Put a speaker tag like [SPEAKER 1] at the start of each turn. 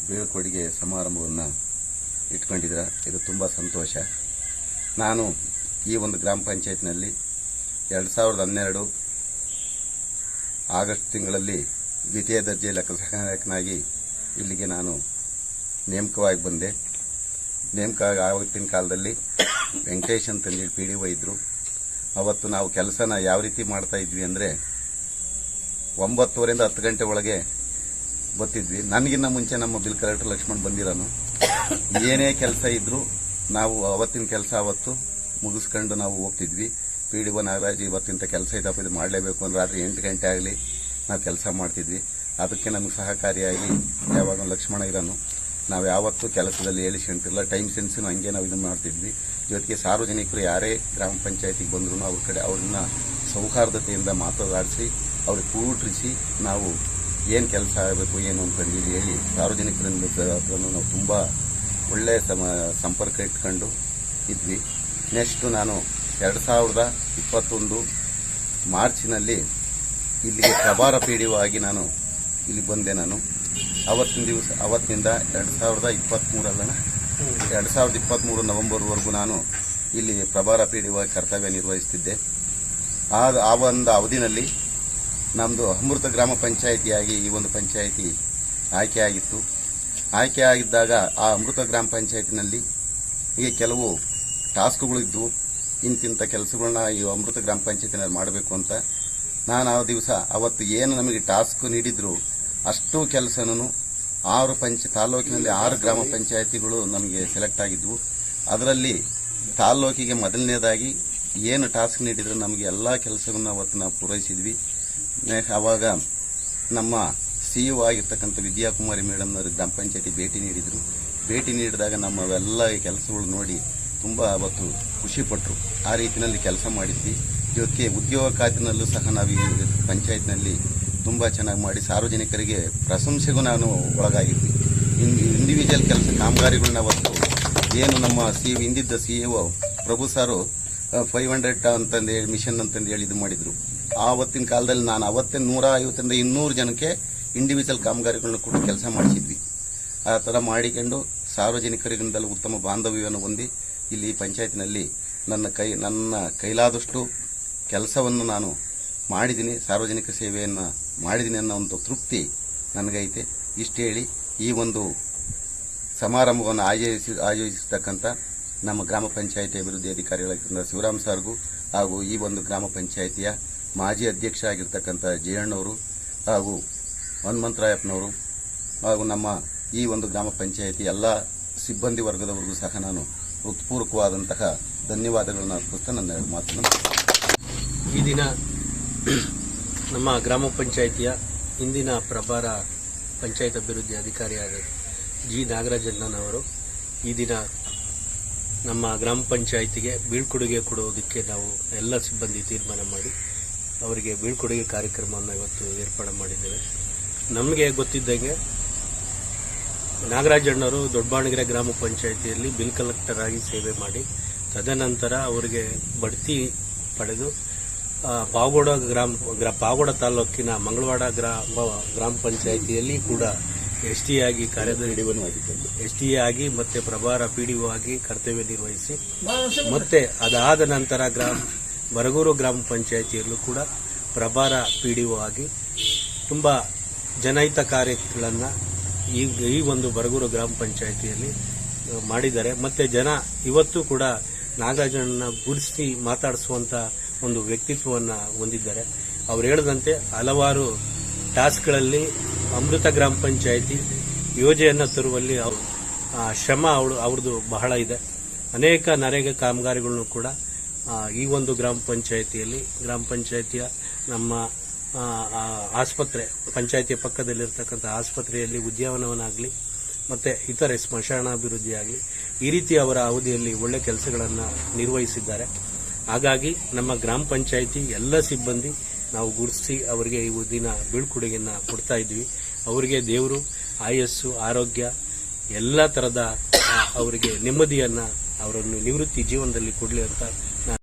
[SPEAKER 1] ಬೀಳ್ಕೊಡುಗೆ ಸಮಾರಂಭವನ್ನು ಇಟ್ಕೊಂಡಿದ್ದೀರ. ಇದು ತುಂಬ ಸಂತೋಷ. ನಾನು ಈ ಒಂದು ಗ್ರಾಮ ಪಂಚಾಯತ್ನಲ್ಲಿ 2012 ಆಗಸ್ಟ್ ತಿಂಗಳಲ್ಲಿ ದ್ವಿತೀಯ ದರ್ಜೆ ಲೆಕ್ಕ ಸಹಾಯಕನಾಗಿ ಇಲ್ಲಿಗೆ ನಾನು ನೇಮಕವಾಗಿ ಬಂದೆ. ನೇಮಕ ಆವತ್ತಿನ ಕಾಲದಲ್ಲಿ ವೆಂಕಟೇಶ್ ಅಂತಂದೇಳಿ PDO ಇದ್ದರು. ಅವತ್ತು ನಾವು ಕೆಲಸನ ಯಾವ ರೀತಿ ಮಾಡ್ತಾ ಇದ್ವಿ ಅಂದರೆ 9:30ರಿಂದ 10 ಗಂಟೆ ಒಳಗೆ ಬರ್ತಿದ್ವಿ. ನನಗಿನ್ನ ಮುಂಚೆ ನಮ್ಮ ಬಿಲ್ ಕಲೆಕ್ಟರ್ ಲಕ್ಷ್ಮಣ್ ಬಂದಿರೋನು. ಏನೇ ಕೆಲಸ ಇದ್ರೂ ನಾವು ಅವತ್ತಿನ ಕೆಲಸ ಅವತ್ತು ಮುಗಿಸ್ಕೊಂಡು ನಾವು ಹೋಗ್ತಿದ್ವಿ. PDO ನಾಗರಾಜ್ ಇವತ್ತಿಂತ ಕೆಲಸ ಇದಪ್ಪ, ಇದು ಮಾಡಲೇಬೇಕು ಅಂದ್ರೆ ರಾತ್ರಿ 8 ಗಂಟೆ ಆಗಲಿ ನಾವು ಕೆಲಸ ಮಾಡ್ತಿದ್ವಿ. ಅದಕ್ಕೆ ನಮಗೆ ಸಹಕಾರಿಯಾಗಿ ಯಾವಾಗ ಲಕ್ಷ್ಮಣ ಇರೋನು. ನಾವು ಯಾವತ್ತೂ ಕೆಲಸದಲ್ಲಿ ಹೇಳಿಸ್ಕೊಂತಿಲ್ಲ. ಟೈಮ್ ಸೆನ್ಸ್ನು ಹಂಗೆ ನಾವು ಇದನ್ನು ಮಾಡ್ತಿದ್ವಿ. ಜೊತೆಗೆ ಸಾರ್ವಜನಿಕರು ಯಾರೇ ಗ್ರಾಮ ಪಂಚಾಯತಿಗೆ ಬಂದರೂ ಅವ್ರನ್ನ ಸೌಹಾರ್ದತೆಯಿಂದ ಮಾತನಾಡಿಸಿ ಅವ್ರಿಗೆ ಕೂಟ್ರಿಸಿ ನಾವು ಏನು ಕೆಲಸ ಆಗಬೇಕು ಏನು ಅಂತಂದು ಹೇಳಿ ಸಾರ್ವಜನಿಕರಿಂದ ನಾವು ತುಂಬ ಒಳ್ಳೆಯ ಸಂಪರ್ಕ ಇಟ್ಕೊಂಡು ಇದ್ವಿ. ನೆಕ್ಸ್ಟು ನಾನು 2021 ಮಾರ್ಚಿನಲ್ಲಿ ಇಲ್ಲಿಗೆ ಪ್ರಭಾರ PDO ಆಗಿ ನಾನು ಇಲ್ಲಿ ಬಂದೆ. ನಾನು ಅವತ್ತಿನಿಂದ 2023 ನವೆಂಬರ್ವರೆಗೂ ನಾನು ಇಲ್ಲಿ ಪ್ರಭಾರ PDO ಆಗಿ ಕರ್ತವ್ಯ ನಿರ್ವಹಿಸುತ್ತಿದ್ದೆ. ಆ ಒಂದು ಅವಧಿನಲ್ಲಿ ನಮ್ಮದು ಅಮೃತ ಗ್ರಾಮ ಪಂಚಾಯಿತಿಯಾಗಿ ಈ ಒಂದು ಪಂಚಾಯಿತಿ ಆಯ್ಕೆಯಾಗಿತ್ತು. ಆಯ್ಕೆಯಾಗಿದ್ದಾಗ ಆ ಅಮೃತ ಗ್ರಾಮ ಪಂಚಾಯತಿನಲ್ಲಿ ಹೀಗೆ ಕೆಲವು ಟಾಸ್ಕ್ಗಳಿದ್ದು ಇಂತಿಂಥ ಕೆಲಸಗಳನ್ನ ಈ ಅಮೃತ ಗ್ರಾಮ ಪಂಚಾಯತಿನಲ್ಲಿ ಮಾಡಬೇಕು ಅಂತ ನಾನು ಅವತ್ತು ಏನು ನಮಗೆ ಟಾಸ್ಕ್ ನೀಡಿದ್ರು ಅಷ್ಟು ಕೆಲಸನೂ ತಾಲೂಕಿನಲ್ಲಿ 6 ಗ್ರಾಮ ಪಂಚಾಯತಿಗಳು ನಮಗೆ ಸೆಲೆಕ್ಟ್ ಆಗಿದ್ವು. ಅದರಲ್ಲಿ ತಾಲೂಕಿಗೆ ಮೊದಲನೇದಾಗಿ ಏನು ಟಾಸ್ಕ್ ನೀಡಿದ್ರು ನಮಗೆ ಎಲ್ಲ ಕೆಲಸವನ್ನು ಅವತ್ತು ನಾವು ಪೂರೈಸಿದ್ವಿ. ಆವಾಗ ನಮ್ಮ CEO ಆಗಿರ್ತಕ್ಕಂಥ ವಿದ್ಯಾಕುಮಾರಿ ಮೇಡಮ್ನವರು ಗ್ರಾಮ ಪಂಚಾಯತಿ ಭೇಟಿ ನೀಡಿದರು. ಭೇಟಿ ನೀಡಿದಾಗ ನಮ್ಮವೆಲ್ಲ ಕೆಲಸಗಳು ನೋಡಿ ತುಂಬ ಅವತ್ತು ಖುಷಿಪಟ್ಟರು. ಆ ರೀತಿಯಲ್ಲಿ ಕೆಲಸ ಮಾಡಿದ್ವಿ. ಜೊತೆಗೆ ಉದ್ಯೋಗ ಖಾತ್ರಿನಲ್ಲೂ ಸಹ ನಾವು ಈ ಪಂಚಾಯತ್ನಲ್ಲಿ ತುಂಬ ಚೆನ್ನಾಗಿ ಮಾಡಿ ಸಾರ್ವಜನಿಕರಿಗೆ ಪ್ರಶಂಸೆಗೂ ನಾನು ಒಳಗಾಗಿದ್ವಿ. ಇಂಡಿವಿಜುವಲ್ ಕೆಲಸ ಕಾಮಗಾರಿಗಳನ್ನ ಅವತ್ತು ಏನು ನಮ್ಮ ಹಿಂದಿದ್ದ CEO ಪ್ರಭು ಸಾರು 500 ಅಂತಂದು ಹೇಳಿ ಮಿಷನ್ ಅಂತಂದು ಹೇಳಿ ಇದು ಮಾಡಿದ್ರು. ಆವತ್ತಿನ ಕಾಲದಲ್ಲಿ ನಾನು ಅವತ್ತೇ 150ರಿಂದ 200 ಜನಕ್ಕೆ ಇಂಡಿವಿಜುವಲ್ ಕಾಮಗಾರಿಗಳನ್ನ ಕೂಡ ಕೆಲಸ ಮಾಡಿಸಿದ್ವಿ. ಆ ಥರ ಮಾಡಿಕೊಂಡು ಸಾರ್ವಜನಿಕರಿಂದಲೂ ಉತ್ತಮ ಬಾಂಧವ್ಯವನ್ನು ಹೊಂದಿ ಇಲ್ಲಿ ಪಂಚಾಯತ್ನಲ್ಲಿ ನನ್ನ ಕೈಲಾದಷ್ಟು ಕೆಲಸವನ್ನು ನಾನು ಮಾಡಿದ್ದೀನಿ, ಸಾರ್ವಜನಿಕ ಸೇವೆಯನ್ನು ಮಾಡಿದ್ದೀನಿ ಅನ್ನೋ ಒಂದು ತೃಪ್ತಿ ನನಗೈತೆ. ಇಷ್ಟು ಹೇಳಿ ಈ ಒಂದು ಸಮಾರಂಭವನ್ನು ಆಯೋಜಿಸತಕ್ಕಂಥ ನಮ್ಮ ಗ್ರಾಮ ಪಂಚಾಯಿತಿ ಅಭಿವೃದ್ಧಿ ಅಧಿಕಾರಿಗಳಾಗಿದ್ದ ಶಿವರಾಮ್ ಸರ್ಗೂ ಹಾಗೂ ಈ ಒಂದು ಗ್ರಾಮ ಪಂಚಾಯಿತಿಯ ಮಾಜಿ ಅಧ್ಯಕ್ಷ ಆಗಿರ್ತಕ್ಕಂಥ ಜಯಣ್ಣವರು ಹಾಗೂ ಹನುಮಂತರಾಯಪ್ಪನವರು ಹಾಗೂ ನಮ್ಮ ಈ ಒಂದು ಗ್ರಾಮ ಪಂಚಾಯಿತಿ ಎಲ್ಲ ಸಿಬ್ಬಂದಿ ವರ್ಗದವರಿಗೂ ಸಹ ನಾನು ಹೃತ್ಪೂರ್ವಕವಾದಂತಹ ಧನ್ಯವಾದಗಳನ್ನು ಅರ್ಪಿಸ್ತಾ ನನ್ನ ಮಾತನ್ನು.
[SPEAKER 2] ಈ ದಿನ ನಮ್ಮ ಗ್ರಾಮ ಪಂಚಾಯಿತಿಯ ಇಂದಿನ ಪ್ರಭಾರ ಪಂಚಾಯತ್ ಅಭಿವೃದ್ಧಿ ಅಧಿಕಾರಿಯಾದ ಜಿ ನಾಗರಾಜಣ್ಣನವರು ಈ ದಿನ ನಮ್ಮ ಗ್ರಾಮ ಪಂಚಾಯಿತಿಗೆ ಬೀಳ್ಕೊಡುಗೆ ಕೊಡುವುದಕ್ಕೆ ನಾವು ಎಲ್ಲ ಸಿಬ್ಬಂದಿ ತೀರ್ಮಾನ ಮಾಡಿ ಅವರಿಗೆ ಬೀಳ್ಕೊಡುಗೆ ಕಾರ್ಯಕ್ರಮವನ್ನು ಇವತ್ತು ಏರ್ಪಾಡು ಮಾಡಿದ್ದೇವೆ. ನಮಗೆ ಗೊತ್ತಿದ್ದಂಗೆ ನಾಗರಾಜಣ್ಣವರು ದೊಡ್ಡಬಾಣಗೆರೆ ಗ್ರಾಮ ಪಂಚಾಯಿತಿಯಲ್ಲಿ ಬಿಲ್ ಕಲೆಕ್ಟರ್ ಆಗಿ ಸೇವೆ ಮಾಡಿ ತದನಂತರ ಅವರಿಗೆ ಬಡ್ತಿ ಪಡೆದು ಪಾವಗಡ ತಾಲೂಕಿನ ಮಂಗಳವಾಡ ಗ್ರಾಮ ಪಂಚಾಯಿತಿಯಲ್ಲಿ ಕೂಡ ST ಆಗಿ ST ಆಗಿ ಮತ್ತೆ ಪ್ರಭಾರ PDO ಆಗಿ ಕರ್ತವ್ಯ ನಿರ್ವಹಿಸಿ ಮತ್ತೆ ಅದಾದ ನಂತರ ಬರಗೂರು ಗ್ರಾಮ ಪಂಚಾಯಿತಿಯಲ್ಲೂ ಕೂಡ ಪ್ರಭಾರ PDO ಆಗಿ ತುಂಬ ಜನಹಿತ ಕಾರ್ಯಗಳನ್ನು ಈ ಒಂದು ಬರಗೂರು ಗ್ರಾಮ ಪಂಚಾಯಿತಿಯಲ್ಲಿ ಮಾಡಿದ್ದಾರೆ. ಮತ್ತೆ ಜನ ಇವತ್ತು ಕೂಡ ನಾಗರಾಜನನ್ನ ಗುರುತಿಸಿ ಮಾತಾಡಿಸುವಂತ ಒಂದು ವ್ಯಕ್ತಿತ್ವವನ್ನು ಹೊಂದಿದ್ದಾರೆ. ಅವ್ರು ಹೇಳಿದಂತೆ ಹಲವಾರು ಟಾಸ್ಕ್ಗಳಲ್ಲಿ ಅಮೃತ ಗ್ರಾಮ ಪಂಚಾಯಿತಿ ಯೋಜನೆಯನ್ನು ತರುವಲ್ಲಿ ಶ್ರಮ ಅವ್ರದ್ದು ಬಹಳ ಇದೆ. ಅನೇಕ ನರೇಗಾ ಕಾಮಗಾರಿಗಳನ್ನು ಕೂಡ ಈ ಒಂದು ಗ್ರಾಮ ಪಂಚಾಯಿತಿಯ ನಮ್ಮ ಆಸ್ಪತ್ರೆ ಪಂಚಾಯಿತಿಯ ಪಕ್ಕದಲ್ಲಿರ್ತಕ್ಕಂಥ ಆಸ್ಪತ್ರೆಯಲ್ಲಿ ಉದ್ಯಾನವನಾಗಲಿ ಮತ್ತೆ ಇತರೆ ಸ್ಮಶಾನಾಭಿವೃದ್ಧಿ ಆಗಲಿ ಈ ರೀತಿ ಅವರ ಅವಧಿಯಲ್ಲಿ ಒಳ್ಳೆ ಕೆಲಸಗಳನ್ನು ನಿರ್ವಹಿಸಿದ್ದಾರೆ. ಹಾಗಾಗಿ ನಮ್ಮ ಗ್ರಾಮ ಪಂಚಾಯಿತಿ ಎಲ್ಲ ಸಿಬ್ಬಂದಿ ನಾವು ಗುರುತಿಸಿ ಅವರಿಗೆ ಈ ದಿನ ಬೀಳ್ಕೊಡುಗೆಯನ್ನು ಕೊಡ್ತಾ ಇದ್ವಿ. ಅವರಿಗೆ ದೇವರು ಆಯಸ್ಸು ಆರೋಗ್ಯ ಎಲ್ಲ ಥರದ ಅವರಿಗೆ ನೆಮ್ಮದಿಯನ್ನು ಅವರನ್ನು ನಿವೃತ್ತಿ ಜೀವನದಲ್ಲಿ ಕೊಡಲಿ ಅಂತ